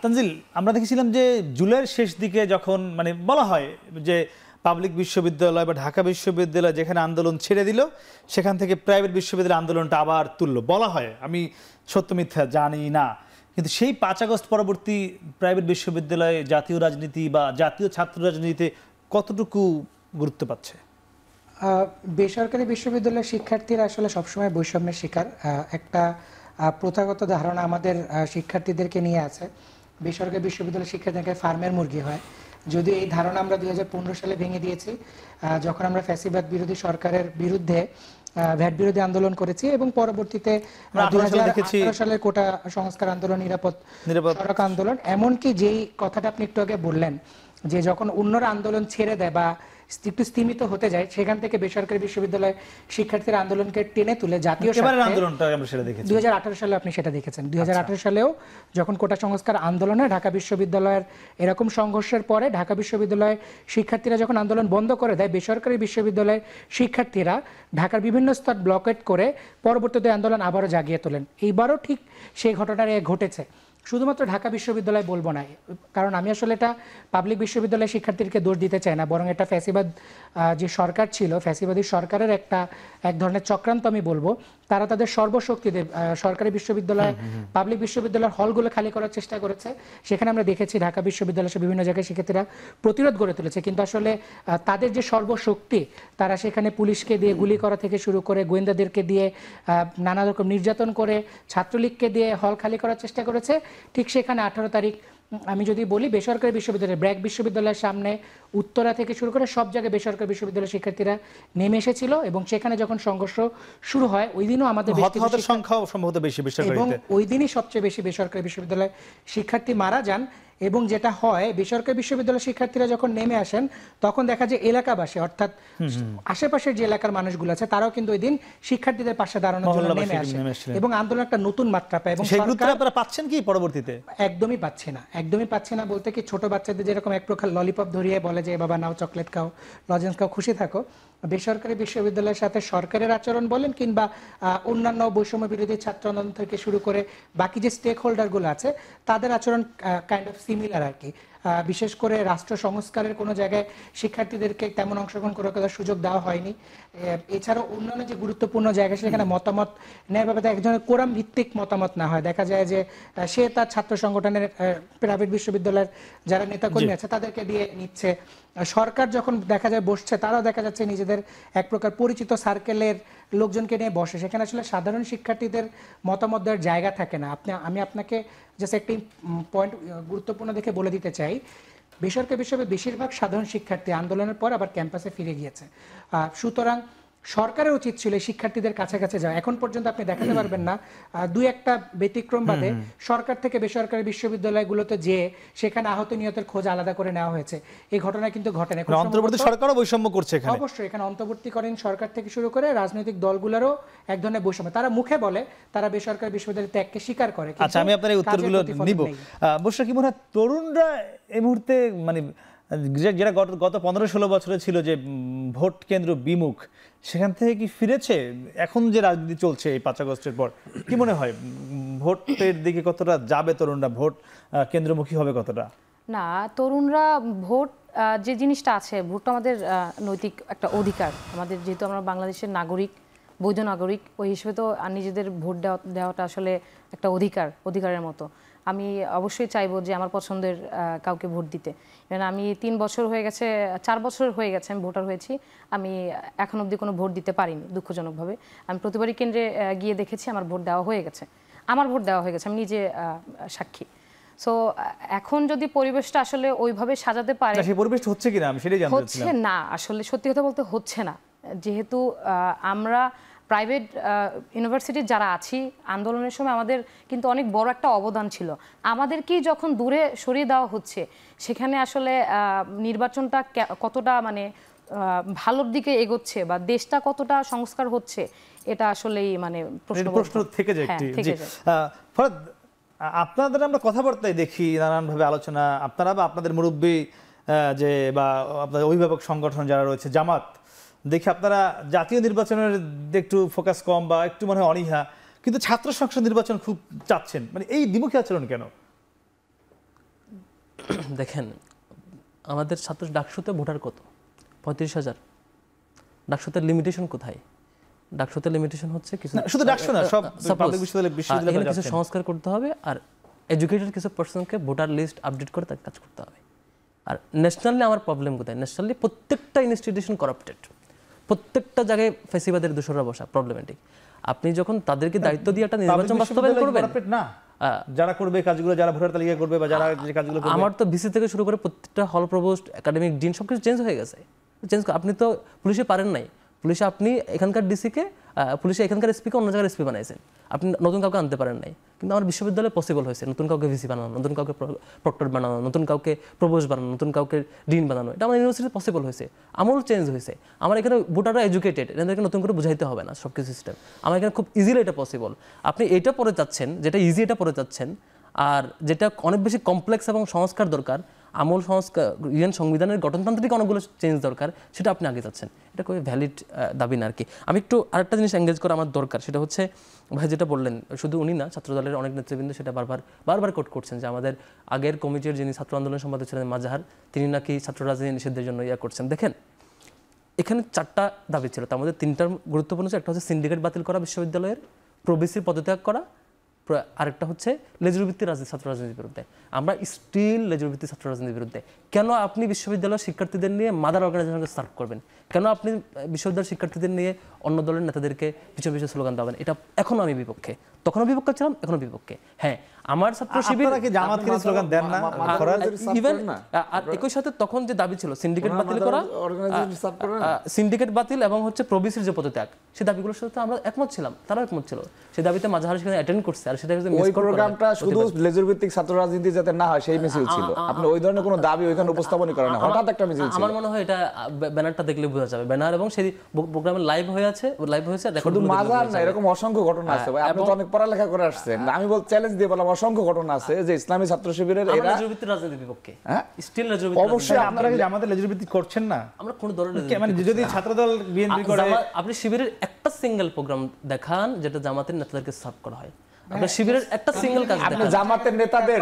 তানজিল, আমরা দেখেছিলাম যে জুলাইয়ের শেষ দিকে যখন মানে বলা হয় যে পাবলিক বিশ্ববিদ্যালয় বা ঢাকা বিশ্ববিদ্যালয় যেখানে আন্দোলন ছেড়ে দিল, সেখান থেকে প্রাইভেট বিশ্ববিদ্যালয় আন্দোলনটা আবার তুললো, বলা হয়, আমি সত্য মিথ্যা জানি না, কিন্তু সেই 5 আগস্ট পরবর্তী প্রাইভেট বিশ্ববিদ্যালয়ে জাতীয় রাজনীতি বা জাতীয় ছাত্র রাজনীতিতে কতটুকু গুরুত্ব পাচ্ছে? বেসরকারি বিশ্ববিদ্যালয়ের শিক্ষার্থীরা আসলে সবসময় বৈষম্যের শিকার। একটা প্রথাগত ধারণা আমাদের শিক্ষার্থীদেরকে নিয়ে আছে, বেসরকারি বিশ্ববিদ্যালয়ের শিক্ষার্থীদেরকে ফার্মের মুরগি হয়। যদিও এই ধারণা আমরা 2015 সালে ভেঙে দিয়েছি, যখন আমরা ফ্যাসিবাদ বিরোধী সরকারের বিরুদ্ধে ভ্যাট বিরোধী আন্দোলন করেছি এবং পরবর্তীতে 2018 সালের কোটা সংস্কার আন্দোলন, নিরাপদ সড়ক আন্দোলন, এমনকি যেই কথাটা আপনি একটু আগে বললেন যে যখন অন্যরা আন্দোলন ছেড়ে দেয় বা একটু স্তীমিত হতে যায়, সেখান থেকে বেসরকারি বিশ্ববিদ্যালয় শিক্ষার্থীরা আন্দোলনকে টেনে তুলে জাতীয় আন্দোলনটা আমরা সেটা দেখেছি 2018 সালে। আপনি সেটা দেখেছেন 2018 সালেও যখন কোটা সংস্কার আন্দোলনে ঢাকা বিশ্ববিদ্যালয়ের এরকম সংঘর্ষের পরে ঢাকা বিশ্ববিদ্যালয়ের শিক্ষার্থীরা যখন আন্দোলন বন্ধ করে দেয়, বেসরকারি বিশ্ববিদ্যালয়ের শিক্ষার্থীরা ঢাকার বিভিন্ন স্তর ব্লকেট করে পরবর্তীতে আন্দোলন আবারও জাগিয়ে তোলেন। এইবারও ঠিক সেই ঘটনাটা ঘটেছে। শুধুমাত্র ঢাকা বিশ্ববিদ্যালয় বলবো না, কারণ আমি আসলে এটা পাবলিক বিশ্ববিদ্যালয়ের শিক্ষার্থীদেরকে দোষ দিতে চাই না, বরং এটা ফ্যাসিবাদ যে সরকার ছিল, ফ্যাসিবাদী সরকারের এক ধরনের চক্রান্ত আমি বলবো। তারা তাদের সর্বশক্তি দিয়ে সরকারি বিশ্ববিদ্যালয়, পাবলিক বিশ্ববিদ্যালয়ের হলগুলো খালি করার চেষ্টা করেছে। সেখানে আমরা দেখেছি ঢাকা বিশ্ববিদ্যালয়ের বিভিন্ন জায়গায় শিক্ষার্থীরা প্রতিরোধ গড়ে তুলেছে, কিন্তু আসলে তাদের যে সর্বশক্তি, তারা সেখানে পুলিশকে দিয়ে গুলি করা থেকে শুরু করে গোয়েন্দাদেরকে দিয়ে নানা রকম নির্যাতন করে, ছাত্রলীগকে দিয়ে হল খালি করার চেষ্টা করেছে। ঠিক সেখানে 18 তারিখ আমি যদি বলি, বেসরকারি বিশ্ববিদ্যালয়, ব্র্যাক বিশ্ববিদ্যালয়ের সামনে উত্তরা থেকে শুরু করে সব জায়গায় বেসরকারি বিশ্ববিদ্যালয়ের শিক্ষার্থীরা নেমে এসেছিল এবং সেখানে যখন সংঘর্ষ শুরু হয় ওই দিনও আমাদের সংখ্যাও সম্ভবত বেশি, এবং ওই দিনই সবচেয়ে বেশি বেসরকারি বিশ্ববিদ্যালয় শিক্ষার্থী মারা যান। এবং যেটা হয়, বেসরকারি বিশ্ববিদ্যালয়ের শিক্ষার্থীরা যখন নেমে আসেন তখন দেখা যায় এলাকাবাসী, অর্থাৎ আশেপাশের যে এলাকার মানুষগুলো আছে, তারাও কিন্তু ওই দিন শিক্ষার্থীদের পাশে দাঁড়ানোর জন্য নেমে আসে এবং আন্দোলন একটা নতুন মাত্রা পায়। এবং আপনারা পাচ্ছেন কি পরবর্তীতে? একদমই পাচ্ছে না বলতে কি, ছোট বাচ্চাদের যেরকম এক প্রকার ললিপপ ধরিয়ে বলে যে বাবা নাও চকলেট খাও, লজেন্স খাও, খুশি থাকো, বেসরকারি বিশ্ববিদ্যালয়ের সাথে সরকারের আচরণ বলেন কিংবা অন্যান্য বৈষম্য বিরোধী ছাত্র আন্দোলন থেকে শুরু করে বাকি যে স্টেক হোল্ডারগুলো আছে, তাদের আচরণ কাইন্ড অফ সিমিলার আর কি। বিশেষ করে রাষ্ট্র সংস্কারের কোনো জায়গায় শিক্ষার্থীদেরকে তেমন অংশগ্রহণ করার সুযোগ দেওয়া হয়নি। এছাড়াও অন্যান্য যে গুরুত্বপূর্ণ জায়গা, সেখানে মতামত নেওয়ার ব্যাপারে একজনের কোরাম ভিত্তিক মতামত না হয়, দেখা যায় যে সে তার ছাত্র সংগঠনের প্রাইভেট বিশ্ববিদ্যালয়ের যারা নেতাকর্মী আছে তাদেরকে দিয়ে নিচ্ছে। সরকার যখন দেখা যায় বসছে, তারাও দেখা যাচ্ছে নিজেদের এক প্রকার পরিচিত সার্কেলের লোকজনকে নিয়ে বসে, সেখানে আসলে সাধারণ শিক্ষার্থীদের মতামত দেওয়ার জায়গা থাকে না। আমি আপনাকে জাস্ট একটি পয়েন্ট গুরুত্বপূর্ণ দেখে বলে দিতে চাই, বেসরকারি বিশ্ববিদ্যালয়ের বেশিরভাগ সাধারণ শিক্ষার্থী আন্দোলনের পর আবার ক্যাম্পাসে ফিরে গিয়েছে। সুতরাং সরকারের উচিত ছিল শিক্ষার্থীদের কাছাকাছি যাওয়া। এখন পর্যন্ত আপনি দেখাতে পারবেন না, দুই একটা ব্যতিক্রম বাদে সরকার থেকে বেসরকারি বিশ্ববিদ্যালয়গুলোতে যে সেখানে আহত নিহতের খোঁজ আলাদা করে নেওয়া হয়েছে, এই ঘটনা কিন্তু ঘটে না। অন্তর্বর্তী সরকারও বৈষম্য করছে এখানে। অবশ্যই এখানে অন্তর্বর্তীকালীন সরকার থেকে শুরু করে রাজনৈতিক দলগুলোরও এক ধরনের বৈষম্য। তারা মুখে বলে তারা বেসরকারি বিশ্ববিদ্যালয় ত্যাগকে স্বীকার করে। আচ্ছা, আমি আপনার এই উত্তরগুলো নিব। বসরা, কি মনে হয় তরুণরা এই মুহূর্তে মানে যেটা গত 15-16 বছরে ছিল যে ভোট কেন্দ্র বিমুখ, সেখান থেকে কি ফিরেছে? এখন যে রাজনীতি চলছে এই 5 আগস্টের পর, কি মনে হয় ভোটের দিকে কতটা যাবে তরুণরা? ভোট কেন্দ্রমুখী হবে কতটা? না, তরুণরা ভোট যে জিনিসটা আছে, ভোটটা আমাদের নৈতিক একটা অধিকার। আমাদের যেহেতু আমরা বাংলাদেশের নাগরিক, বৈধ নাগরিক, ওই হিসেবে তো নিজেদের ভোট দেওয়াটা আসলে একটা অধিকারের মতো। আমি অবশ্যই চাইবো যে আমার পছন্দের কাউকে ভোট দিতে। কারণ আমি 3 বছর হয়ে গেছে, 4 বছর হয়ে গেছে আমি ভোটার হয়েছি, আমি এখন অবধি কোনো ভোট দিতে পারিনি দুঃখজনকভাবে। আমি প্রতিবারই কেন্দ্রে গিয়ে দেখেছি আমার ভোট দেওয়া হয়ে গেছে, আমি নিজে সাক্ষী। সো এখন যদি পরিবেশটা আসলে ওইভাবে সাজাতে পারে, সেই পরিবেশটা হচ্ছে কিনা আমি সেটাই জানতে চাচ্ছিলাম। হচ্ছে না, আসলে সত্যি কথা বলতে হচ্ছে না। যেহেতু আমরা প্রাইভেট ইউনিভার্সিটির যারা আছি, আন্দোলনের সময় আমাদের কিন্তু অনেক বড় একটা অবদান ছিল। আমাদেরকেই যখন দূরে সরিয়ে দেওয়া হচ্ছে, সেখানে আসলে নির্বাচনটা কতটা মানে ভালোর দিকে এগোচ্ছে বা দেশটা কতটা সংস্কার হচ্ছে, এটা আসলেই মানে প্রশ্ন থেকে যায়। ফরাদ, আপনাদের আমরা কথাবার্তায় দেখি নানানভাবে আলোচনা, আপনারা বা আপনাদের মুরব্বী যে বা আপনাদের অভিভাবক সংগঠন যারা রয়েছে, জামাত, দেখি আপনারা জাতীয় নির্বাচনের একটু ফোকাস কম বা একটু মনে হয় অনীহা, কিন্তু ছাত্র সংসদ নির্বাচন খুব চাচ্ছেন। মানে এই দ্বিমুখী আচরণ কেন? দেখেন আমাদের ছাত্র ডাকসুতে ভোটার কত 35,000। ডাকসুতে লিমিটেশন কোথায়? ডাকসুতে লিমিটেশন হচ্ছে কিছু শুধু ডাকসু না, সব পাবলিক বিশ্ববিদ্যালয়ে এখানে কিছু সংস্কার করতে হবে, আর এডুকেটেড কিছু পার্সনকে ভোটার লিস্ট আপডেট করে তার কাজ করতে হবে। আর ন্যাশনালি আমার প্রবলেম কোথায়? ন্যাশনালি প্রত্যেকটা ইনস্টিটিউশন করাপ্টেড, প্রত্যেকটা জায়গায় ফেসিবাদের দোষরা বসা প্রবলেমেটিক। আপনি যখন তাদেরকে দায়িত্ব দিয়ে একটা নির্বাচন বাস্তবায়ন করবেন না, যারা করবে কাজগুলো, যারা ভোটার তালিকা করবে বা যারা যে কাজগুলো করবে, আমার তো ভিসি থেকে শুরু করে প্রত্যেকটা হল প্রভোস্ট, একাডেমিক ডিন সবকিছু চেঞ্জ হয়ে গেছে। আপনি তো পুলিশে পারেন নাই, পুলিশে আপনি এখানকার ডিসিকে, পুলিশে এখানকার এসপিকে অন্য জায়গার এসপি বানাইছেন, আপনি নতুন কাউকে আনতে পারেন নাই। কিন্তু আমার বিশ্ববিদ্যালয়ে পসিবল হয়েছে নতুন কাউকে ভিসি বানানো, নতুন কাউকে প্রক্টর বানানো, নতুন কাউকে প্রভোস্ট বানানো, নতুন কাউকে ডিন বানানো। এটা আমার ইউনিভার্সিটিতে পসিবল হয়েছে, আমল চেঞ্জ হয়েছে। আমার এখানে ভোটাররা এডুকেটেড, এদেরকে নতুন করে বুঝাইতে হবে না সব কিছু সিস্টেম। আমার এখানে খুব ইজিলি এটা পসিবল। আপনি এটা পড়ে যাচ্ছেন, যেটা ইজি এটা পড়ে যাচ্ছেন, আর যেটা অনেক বেশি কমপ্লেক্স এবং সংস্কার দরকার, আমল সংস্কার, ইউএন সংবিধানের গঠনতান্ত্রিক অনেকগুলো চেঞ্জ দরকার, সেটা আপনি আগে যাচ্ছেন। এটা খুবই ভ্যালিড দাবি না আর কি। আমি একটু আরেকটা জিনিস এঙ্গেজ করা আমার দরকার, সেটা হচ্ছে ভাই যেটা বললেন, শুধু উনি না, ছাত্রদলের অনেক নেতৃবৃন্দ সেটা বারবার কোট করছেন যে আমাদের আগের কমিটির যিনি ছাত্র আন্দোলন সম্পাদক ছিলেন মাজাহার, তিনি নাকি ছাত্র রাজনীতি নিষিদ্ধের জন্য করছেন। দেখেন এখানে 4টা দাবি ছিল, তার মধ্যে 3টার গুরুত্বপূর্ণ ছিল। একটা হচ্ছে সিন্ডিকেট বাতিল করা বিশ্ববিদ্যালয়ের, প্রবিসির পদত্যাগ করা, আরেকটা হচ্ছে লেজুরভিত্তিক ছাত্র রাজনীতির বিরুদ্ধে। আমরা স্টিল লেজুরভিত্তিক ছাত্র রাজনীতির বিরুদ্ধে। কেন আপনি বিশ্ববিদ্যালয়ের শিক্ষার্থীদের নিয়ে মাদার অর্গানাইজেশনকে সার্ভ করবেন? কেন আপনি বিশ্ববিদ্যালয়ের শিক্ষার্থীদের নিয়ে অন্য দলের নেতাদেরকে পিছনে পিছনে স্লোগান দেবেন? এটা এখনো আমি বিপক্ষে, তখনও বিপক্ষে ছিলাম, এখনো বিপক্ষে। হ্যাঁ, আমার ছাত্র শিবির জামাতকে স্লোগান দেন না, ইভেন আর একই সাথে তখন যে দাবি ছিল সিন্ডিকেট বাতিল করা, সিন্ডিকেট বাতিল এবং হচ্ছে প্রবিসির যে পদত্যাগ, সেই দাবিগুলোর সাথে আমরা একমত ছিলাম, তারাও একমত ছিল। সেই দাবিতে মাজাহার সেখানে অ্যাটেন্ড করছে, আর সেটা ওই প্রোগ্রামটা শুধু লেজুর ভিত্তিক ছাত্র রাজনীতি যাতে না হয় সেই মিছিল ছিল। আপনি ওই ধরনের কোনো দাবি ওইখানে উপস্থাপনই করেন না, হঠাৎ একটা মিছিল ছিল। আমার মনে হয় এটা ব্যানারটা দেখলে বোঝা যাবে, ব্যানার এবং সেই প্রোগ্রামে লাইভ হয়েছে শুধু মাজার না, এরকম অসংখ্য ঘটনা আছে ভাই। আপনি তো অনেক পড়ালেখা করে আসছেন। আমি চ্যালেঞ্জ দিয়ে বললাম অসংখ্য ঘটনা আছে যে ইসলামী ছাত্র শিবিরের এরা লেজুরভিত্তিক রাজনীতির বিপক্ষে, স্টিল লেজুরভিত্তিক। অবশ্যই আপনারা কি আমাদের লেজুরভিত্তিক করছেন না? আমরা কোন দলের মানে যদি ছাত্রদল বিএনপি করে, আপনি শিবিরের একটা সিঙ্গেল প্রোগ্রাম দেখান যেটা জামাতের নেতাদেরকে সার্ভ করা হয়, আপনার শিবিরের একটা সিঙ্গেল কাজ আপনি জামাতের নেতাদের,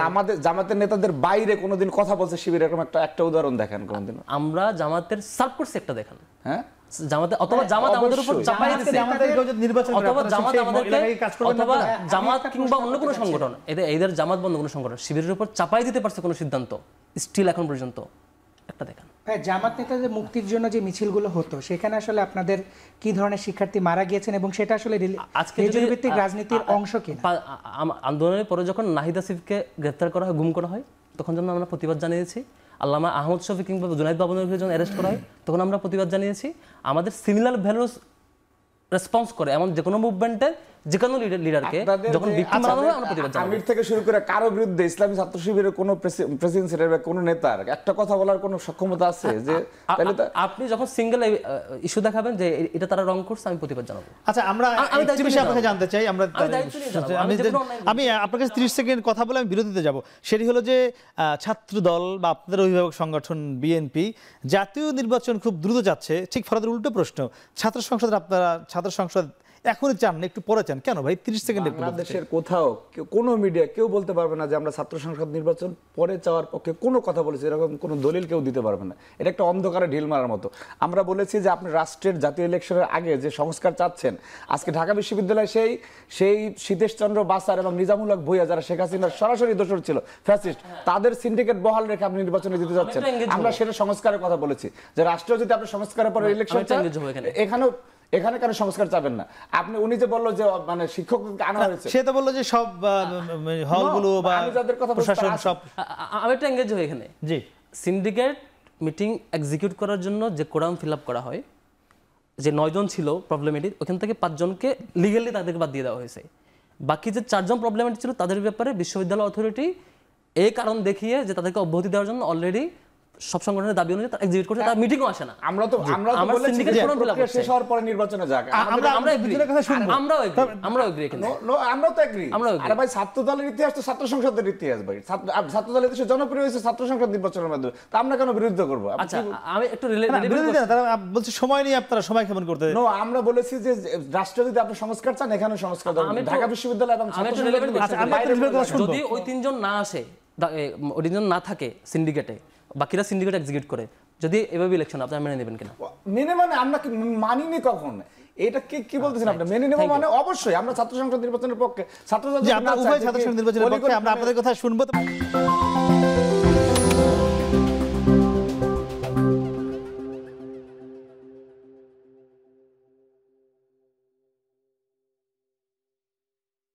আমাদের জামাতের নেতাদের বাইরে কোনোদিন কথা বলছে শিবির, এরকম একটা উদাহরণ দেখেন কোনোদিন? আমরা জামাতের সার্ভ করছি একটা দেখান। হ্যাঁ, জামাতে অথবা জামাত আমাদের উপর চাপাই দিয়েছে, অথবা জামাত আমাদেরকে, অথবা জামাত কিংবা অন্য কোনো সংগঠন, এদের জামাত বন্ধ কোনো সংগঠন শিবিরের উপর চাপাই দিতে পারছে কোনো সিদ্ধান্ত, স্টিল এখন পর্যন্ত একটা দেখান। হ্যাঁ, জামাত নেতাদের মুক্তির জন্য যে মিছিলগুলো হতো সেখানে আসলে আপনাদের কি ধরনের শিক্ষার্থী মারা গিয়েছেন এবং সেটা আসলে লেজুরভিত্তিক রাজনীতির অংশ কিনা? আন্দোলনের পরে যখন নাহিদ আসিফকে গ্রেফতার করা হয়, গুম করা হয়, তখন যখন আমরা প্রতিবাদ জানিয়েছি, আল্লামা আহমদ শফি কিংবা জুনাইদ বাবনের যখন অ্যারেস্ট করা হয় তখন আমরা প্রতিবাদ জানিয়েছি। আমাদের সিমিলার ভ্যালুস রেসপন্স করে এমন যে কোনো মুভমেন্টের যে কোনো লিডারকে যখন ভিকটিম বানানো হয় আমরা প্রতিবাদ জানাই। আমির থেকে শুরু করে কারো বিরুদ্ধে ইসলামী ছাত্র শিবিরের কোনো প্রেসিডেন্ট সেক্রেটারি বা কোনো নেতার একটা কথা বলার কোনো সক্ষমতা আছে যে আপনি যখন সিঙ্গেল ইস্যু দেখাবেন যে এটা তারা রং করছে, আমি প্রতিবাদ জানাবো। আচ্ছা, আমরা একটা বিষয় আপনাকে জানতে চাই। আমি আপনার কাছে 30 সেকেন্ড কথা বলে আমি বিরতিতে যাব। সেটি হলো যে ছাত্র দল বা আপনাদের অভিভাবক সংগঠন বিএনপি জাতীয় নির্বাচন খুব দ্রুত যাচ্ছে, ঠিক ফরাদের উল্টো প্রশ্ন, ছাত্র সংসদ আপনারা ছাত্র সংসদ এখনই চান না, একটু পরে চান কেন ভাই? 30 সেকেন্ডে বাংলাদেশের কোথাও কোনো মিডিয়া কেউ বলতে পারবে না যে আমরা ছাত্র সংসদ নির্বাচন পরে চাওয়ার পক্ষে কোনো কথা বলেছি, এরকম কোনো দলিল কেউ দিতে পারবে না। এটা একটা অন্ধকারে ঢিল মারার মতো। আমরা বলেছি যে আপনি রাষ্ট্রের জাতীয় ইলেকশনের আগে যে সংস্কার চাচ্ছেন, আজকে ঢাকা বিশ্ববিদ্যালয়ে সেই সীতেশ চন্দ্র বাসার এবং নিজামুল হক ভূঁইয়া যারা শেখ হাসিনার সরাসরি দোষর ছিল, ফ্যাসিস্ট, তাদের সিন্ডিকেট বহাল রেখে আপনি নির্বাচনে দিতে যাচ্ছেন। আমরা সেটা সংস্কারের কথা বলেছি যে রাষ্ট্র যদি আপনি সংস্কারের পরে ইলেকশন এখানে কেন সংস্কার চাবেন না? আপনি উনি যে বললো যে মানে শিক্ষক আনা হয়েছে, সে তো বললো যে সব হলগুলো বা প্রশাসন সব। আমি একটা এঙ্গেজ হই এখানে। জি, সিন্ডিকেট মিটিং এক্সিকিউট করার জন্য যে কোরাম ফিল আপ করা হয়, যে 9 জন ছিল প্রবলেমেটিক, ওখান থেকে 5 জনকে লিগালি তাদেরকে বাদ দিয়ে দেওয়া হয়েছে। বাকি যে 4 জন প্রবলেমেটিক ছিল তাদের ব্যাপারে বিশ্ববিদ্যালয় অথরিটি এই কারণ দেখিয়ে যে তাদেরকে অব্যাহতি দেওয়ার জন্য অলরেডি সব সংগঠনের দাবি অনুযায়ী তারা এক্সিকিউট করছে, তার মিটিংও আসে না। আমরা তো বলেছি যে প্রক্রিয়া শেষ হওয়ার পরে নির্বাচনে যাক। আমরা তো এগ্রি। আরে ভাই, ছাত্র দলের ইতিহাস তো ছাত্র সংসদের ইতিহাস ভাই। ছাত্র দলের দেশে জনপ্রিয় হয়েছে ছাত্র সংসদ নির্বাচনের মাধ্যমে, তা আমরা কেন বিরোধিতা করব? আচ্ছা, আমি একটু তারা বলছে সময় নিয়ে আপনারা সময় কেমন করতে। আমরা বলেছি যে রাষ্ট্র যদি আপনি সংস্কার চান, এখানে সংস্কার ঢাকা বিশ্ববিদ্যালয় এবং যদি ওই 3 জন না আসে, ওটি যেন না থাকে সিন্ডিকেটে, বাকিরা সিন্ডিকেট এক্সিকিউট করে, যদি এভাবে ইলেকশন আপনারা মেনে নেবেন কিনা? মেনে মানে আমরা কি মানিনি কখন? এটা কি বলতেছেন আপনি? মেনে নেব মানে অবশ্যই আমরা ছাত্র সংসদ নির্বাচনের পক্ষে, ছাত্র যে আমরা উভয় ছাত্র সংসদ নির্বাচনের পক্ষে, আমরা আপনাদের কথা শুনবো।